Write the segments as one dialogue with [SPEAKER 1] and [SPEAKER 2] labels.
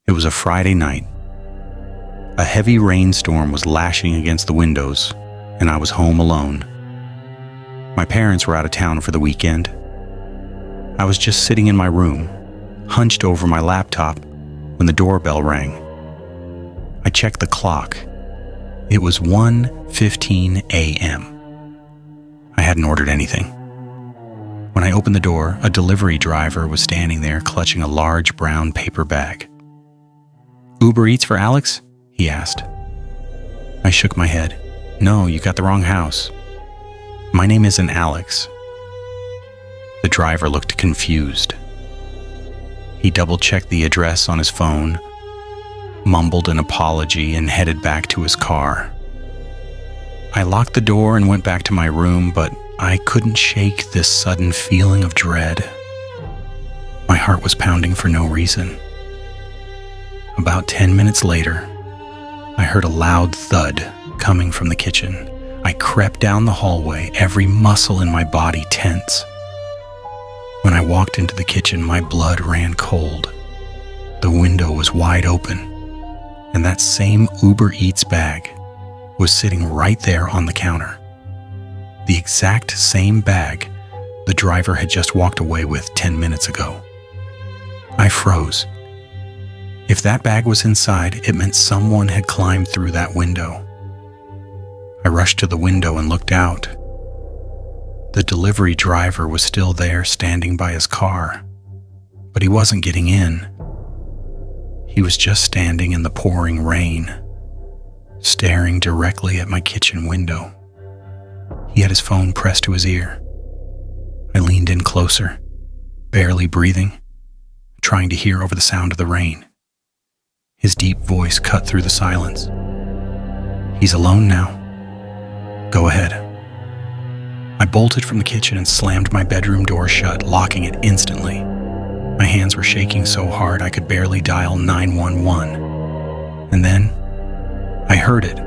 [SPEAKER 1] It was a Friday night. A heavy rainstorm was lashing against the windows, and I was home alone. My parents were out of town for the weekend. I was just sitting in my room, hunched over my laptop, when the doorbell rang. I checked the clock. It was 1:15 a.m. I hadn't ordered anything. When I opened the door, a delivery driver was standing there clutching a large brown paper bag. "Uber Eats for Alex?" he asked. I shook my head. "No, you got the wrong house. My name isn't Alex." The driver looked confused. He double-checked the address on his phone, mumbled an apology, and headed back to his car. I locked the door and went back to my room, but I couldn't shake this sudden feeling of dread. My heart was pounding for no reason. About 10 minutes later, I heard a loud thud coming from the kitchen. I crept down the hallway, every muscle in my body tense. When I walked into the kitchen, my blood ran cold. The window was wide open, and that same Uber Eats bag was sitting right there on the counter. The exact same bag the driver had just walked away with 10 minutes ago. I froze. If that bag was inside, it meant someone had climbed through that window. I rushed to the window and looked out. The delivery driver was still there, standing by his car, but he wasn't getting in. He was just standing in the pouring rain, staring directly at my kitchen window. He had his phone pressed to his ear. I leaned in closer, barely breathing, trying to hear over the sound of the rain. His deep voice cut through the silence. "He's alone now. Go ahead." I bolted from the kitchen and slammed my bedroom door shut, locking it instantly. My hands were shaking so hard I could barely dial 911. And then I heard it,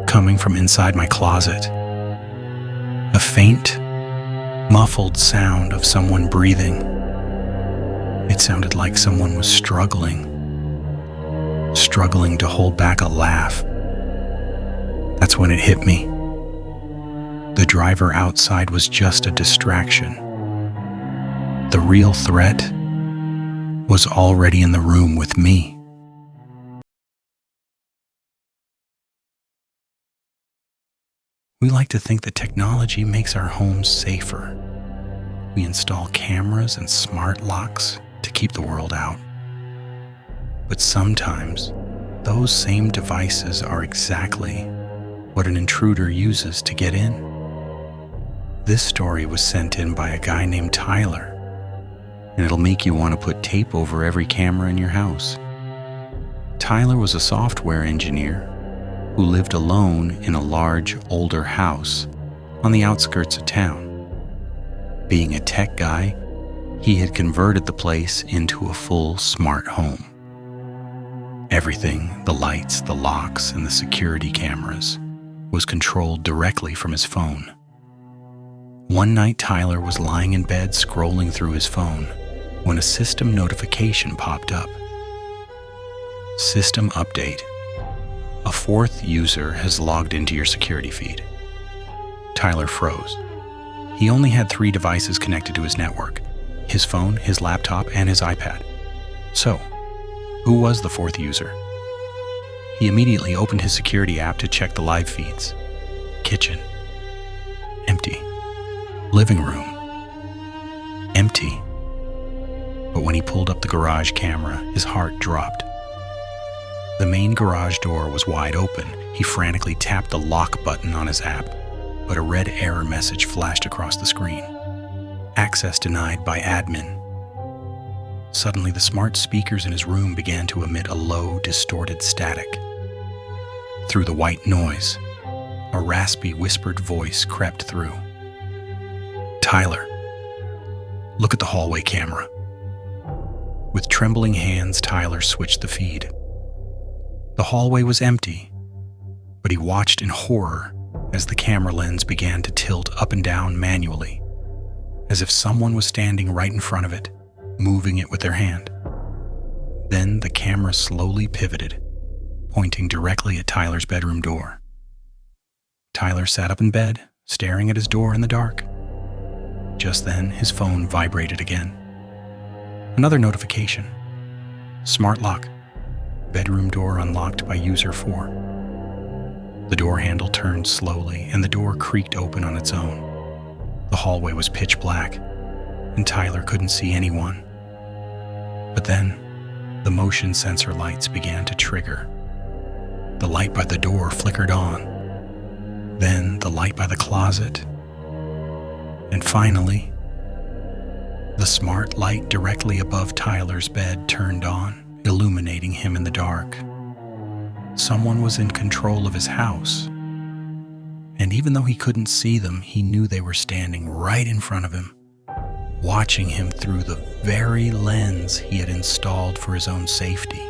[SPEAKER 1] coming from inside my closet. A faint, muffled sound of someone breathing. It sounded like someone was struggling to hold back a laugh. That's when it hit me. The driver outside was just a distraction. The real threat was already in the room with me. We like to think that technology makes our homes safer. We install cameras and smart locks to keep the world out. But sometimes, those same devices are exactly what an intruder uses to get in. This story was sent in by a guy named Tyler, and it'll make you want to put tape over every camera in your house. Tyler was a software engineer who lived alone in a large, older house on the outskirts of town. Being a tech guy, he had converted the place into a full smart home. Everything, the lights, the locks, and the security cameras, was controlled directly from his phone. One night, Tyler was lying in bed scrolling through his phone when a system notification popped up. System update. A fourth user has logged into your security feed. Tyler froze. He only had 3 devices connected to his network: his phone, his laptop, and his iPad. So, who was the 4th user? He immediately opened his security app to check the live feeds. Kitchen. Empty. Living room. Empty. But when he pulled up the garage camera, his heart dropped. The main garage door was wide open. He frantically tapped the lock button on his app, but a red error message flashed across the screen. Access denied by admin. Suddenly, the smart speakers in his room began to emit a low, distorted static. Through the white noise, a raspy, whispered voice crept through. "Tyler, look at the hallway camera." With trembling hands, Tyler switched the feed. The hallway was empty, but he watched in horror as the camera lens began to tilt up and down manually, as if someone was standing right in front of it, moving it with their hand. Then the camera slowly pivoted, pointing directly at Tyler's bedroom door. Tyler sat up in bed, staring at his door in the dark. Just then, his phone vibrated again. Another notification. Smart lock. Bedroom door unlocked by user 4. The door handle turned slowly, and the door creaked open on its own. The hallway was pitch black, and Tyler couldn't see anyone. But then, the motion sensor lights began to trigger. The light by the door flickered on, then the light by the closet, and finally, the smart light directly above Tyler's bed turned on, illuminating him in the dark. Someone was in control of his house, and even though he couldn't see them, he knew they were standing right in front of him, watching him through the very lens he had installed for his own safety.